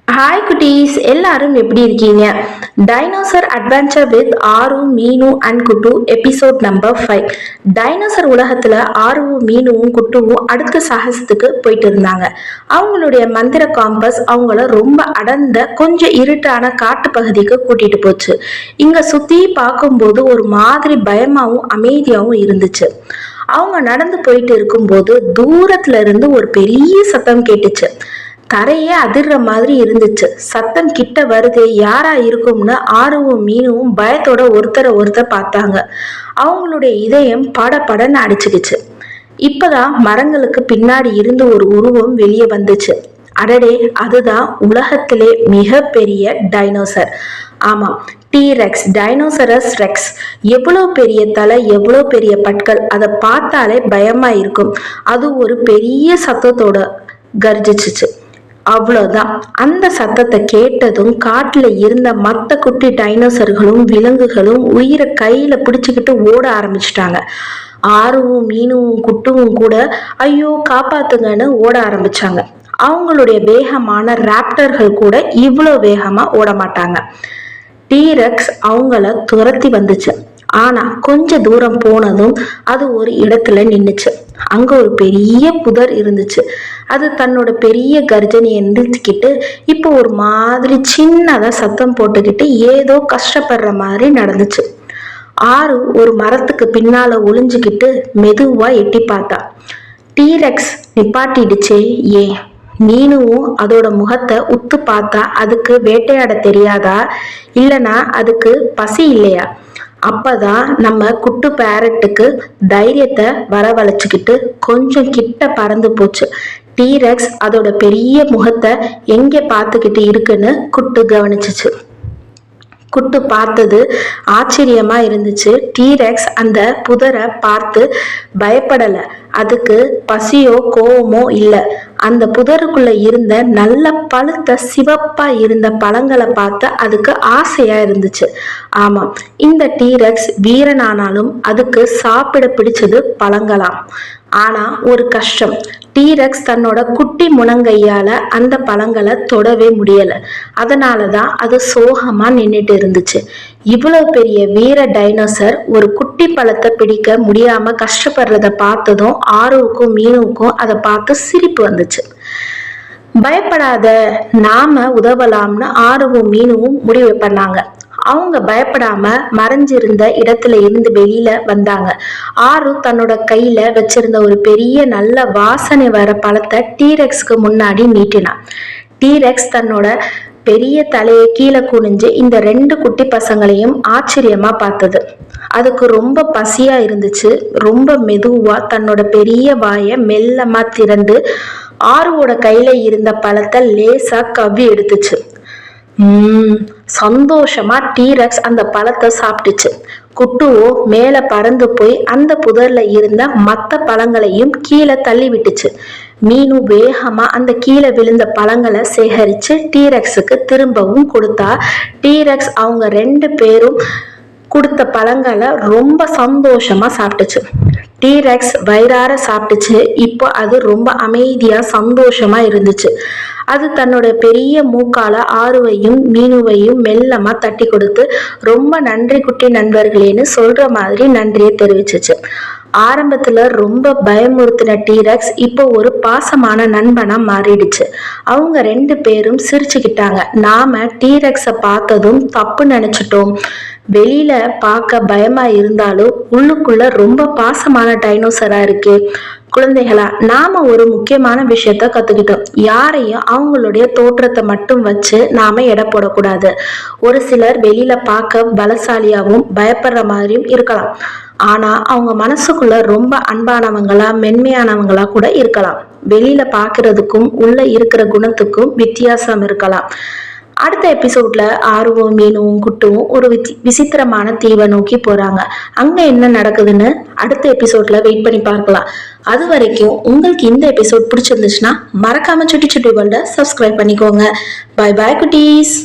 Hi குட்டீஸ், எல்லாரும் எப்படி இருக்கீங்க? Dinosaur adventure with Aaru, Meenu and Kuttu episode number 5. Dinosaur உலகத்துல ஆருவும் மீனுவும் குட்டுவும் அடுத்த சாகசத்துக்கு போயிட்டு இருந்தாங்க. அவங்களுடைய மந்திர காம்பஸ் அவங்கள ரொம்ப அடர்ந்த கொஞ்சம் இருட்டான காட்டு பகுதிக்கு கூட்டிட்டு போச்சு. இங்க சுத்தி பார்க்கும்போது ஒரு மாதிரி பயமாவும் அமைதியாவும் இருந்துச்சு. அவங்க நடந்து போயிட்டு இருக்கும்போது தூரத்துல இருந்து ஒரு பெரிய சத்தம் கேட்டுச்சு. தரையே அதிர்ற மாதிரி இருந்துச்சு. சத்தம் கிட்ட வருதே, யாரா இருக்கும்னு ஆருவும் மீனும் பயத்தோட ஒருத்தர் பார்த்தாங்க. அவங்களுடைய இதயம் படன்னு அடிச்சுக்கிச்சு. இப்பதான் மரங்களுக்கு பின்னாடி இருந்து ஒரு உருவம் வெளியே வந்துச்சு. அடடே, அதுதான் உலகத்திலே மிக பெரிய டைனோசர். ஆமா, டீரெக்ஸ், டைனோசரஸ் ரெக்ஸ். எவ்வளவு பெரிய தலை, எவ்வளவு பெரிய பற்கள், அதை பார்த்தாலே பயமா இருக்கும். அது ஒரு பெரிய சத்தத்தோட கர்ஜிச்சுச்சு. அவ்வளோதான். அந்த சத்தத்தை கேட்டதும் காட்டுல இருந்த மற்ற குட்டி டைனோசர்களும் விலங்குகளும் உயிரை கையில பிடிச்சுக்கிட்டு ஓட ஆரம்பிச்சிட்டாங்க. ஆருவும் மீனுவும் குட்டுவும் கூட ஐயோ காப்பாத்துங்கன்னு ஓட ஆரம்பிச்சாங்க. அவங்களுடைய வேகமான ராப்டர்கள் கூட இவ்வளோ வேகமா ஓட மாட்டாங்க. டீரெக்ஸ் அவங்கள துரத்தி வந்துச்சு. ஆனா கொஞ்ச தூரம் போனதும் அது ஒரு இடத்துல நின்னுச்சு. அங்க ஒரு பெரிய புதர் இருந்துச்சு. அது தன்னோட பெரிய கர்ஜனையை நிறுத்திக்கிட்டு இப்போ ஒரு மாதிரி சின்னதா சத்தம் போட்டுக்கிட்டு ஏதோ கஷ்டப்படுற மாதிரி நடந்துச்சு. ஆறு ஒரு மரத்துக்கு பின்னால ஒளிஞ்சுக்கிட்டு மெதுவா எட்டி பார்த்தா. டீரெக்ஸ் நிப்பாட்டிடுச்சே ஏன்? மீனுவும் அதோட முகத்தை உத்து பார்த்தா அதுக்கு வேட்டையாட தெரியாதா, இல்லனா அதுக்கு பசி இல்லையா? அப்பதான் நம்ம குட்டு பேரட்டுக்கு தைரியத்தை வரவழைச்சுக்கிட்டு கொஞ்சம் கிட்ட பறந்து போச்சு. டீரெக்ஸ் அதோட பெரிய முகத்தை எங்க பார்த்துக்கிட்டு இருக்குன்னு குட்டு கவனிச்சுச்சு. குட்டு பார்த்தது ஆச்சரியமா இருந்துச்சு. டீரெக்ஸ் அந்த புதரை பார்த்து பயப்படல. அதுக்கு பசியோ கோவமோ இல்லை. அந்த புதருக்குள்ள இருந்த நல்ல பழுத்த சிவப்பா இருந்த பழங்களை பார்த்து அதுக்கு ஆசையா இருந்துச்சு. ஆமா, இந்த டீரெக்ஸ் வீரனானாலும் அதுக்கு சாப்பிட பிடிச்சது பழங்களாம். ஆனா ஒரு கஷ்டம், டீரெக்ஸ் தன்னோட குட்டி முனங்கையால அந்த பழங்களை தொடவே முடியல. அதனாலதான் அது சோகமா நின்றுட்டு இருந்துச்சு. இவ்வளவு பெரிய வீர டைனோசர் ஒரு குட்டி பழத்தை பிடிக்க முடியாம கஷ்டப்படுறத பார்த்ததும் ஆருவுக்கும் மீனுவுக்கும் அதை பார்த்து சிரிப்பு வந்துச்சு. பயப்படாத, நாம உதவலாம்னு ஆருவும் மீனுவும் முடிவு பண்ணாங்க. அவங்க பயப்படாம மறைஞ்சிருந்த இடத்துல இருந்து வெளியில வந்தாங்க. ஆரு தன்னோட கையில வச்சிருந்த ஒரு பெரிய நல்ல வாசனை வர பழத்தை டீரெக்ஸ்க்கு முன்னாடி நீட்டினான். டீரெக்ஸ் தன்னோட பெரிய தலையை கீழே குனிஞ்சு இந்த 2 குட்டி பசங்களையும் ஆச்சரியமா பார்த்தது. அதுக்கு ரொம்ப பசியா இருந்துச்சு. ரொம்ப மெதுவா தன்னோட பெரிய வாயை மெல்லமா திறந்து ஆருவோட கையில இருந்த பழத்தை லேசா கவ்வி எடுத்துச்சு. சந்தோஷமா டீரெக்ஸ் அந்த பழத்தை சாப்பிட்டுச்சு. குட்டுவோ மேல பறந்து போய் அந்த புதர்ல இருந்த மத்த பழங்களையும் கீழே தள்ளி விட்டுச்சு. மீனு வேகமா அந்த கீழே விழுந்த பழங்களை சேகரிச்சு டீரெக்ஸுக்கு திரும்பவும் கொடுத்தா. டீரெக்ஸ் அவங்க 2 பேரும் கொடுத்த பழங்களை ரொம்ப சந்தோஷமா சாப்பிட்டுச்சு. டீரெக்ஸ் வயிறார சாப்பிட்டுச்சு. இப்போ அது ரொம்ப அமைதியா சந்தோஷமா இருந்துச்சு. அது தன்னோட பெரிய மூக்கால ஆருவையும் மீனுவையும் மெல்லமா தட்டி கொடுத்து ரொம்ப நன்றி குட்டி நண்பர்களேன்னு சொல்ற மாதிரி நன்றியை தெரிவிச்சிச்சு. ஆரம்பத்துல ரொம்ப பயமுறுத்தின டீரெக்ஸ் இப்போ ஒரு பாசமான நண்பனா மாறிடுச்சு. அவங்க 2 பேரும் சிரிச்சுக்கிட்டாங்க. நாம டீரெக்ஸை பார்த்ததும் தப்பு நினைச்சிட்டோம். வெளியில பார்க்க பயமா இருந்தாலும் உள்ளுக்குள்ள ரொம்ப பாசமான டைனோசரா இருக்கு. குழந்தைகளா, நாம ஒரு முக்கியமான விஷயத்த கத்துக்கிட்டோம். யாரையும் அவங்களுடைய தோற்றத்தை மட்டும் வச்சு நாம எடை போடக்கூடாது. ஒரு சிலர் வெளியில பார்க்க பலசாலியாவும் பயப்படுற மாதிரியும் இருக்கலாம். ஆனா அவங்க மனசுக்குள்ள ரொம்ப அன்பானவங்களா மென்மையானவங்களா கூட இருக்கலாம். வெளியில பாக்குறதுக்கும் உள்ள இருக்கிற குணத்துக்கும் வித்தியாசம் இருக்கலாம். அடுத்த எபிசோட்ல ஆருவும் மீனுவும் குட்டுவும் ஒரு விசித்திரமான தீவை நோக்கி போறாங்க. அங்க என்ன நடக்குதுன்னு அடுத்த எபிசோட்ல வெயிட் பண்ணி பார்க்கலாம். அது வரைக்கும் உங்களுக்கு இந்த எபிசோட் பிடிச்சிருந்துச்சுன்னா மறக்காம சுட்டி சுட்டி வேர்ல்ட சப்ஸ்கிரைப் பண்ணிக்கோங்க. பை பாய் குட்டீஸ்.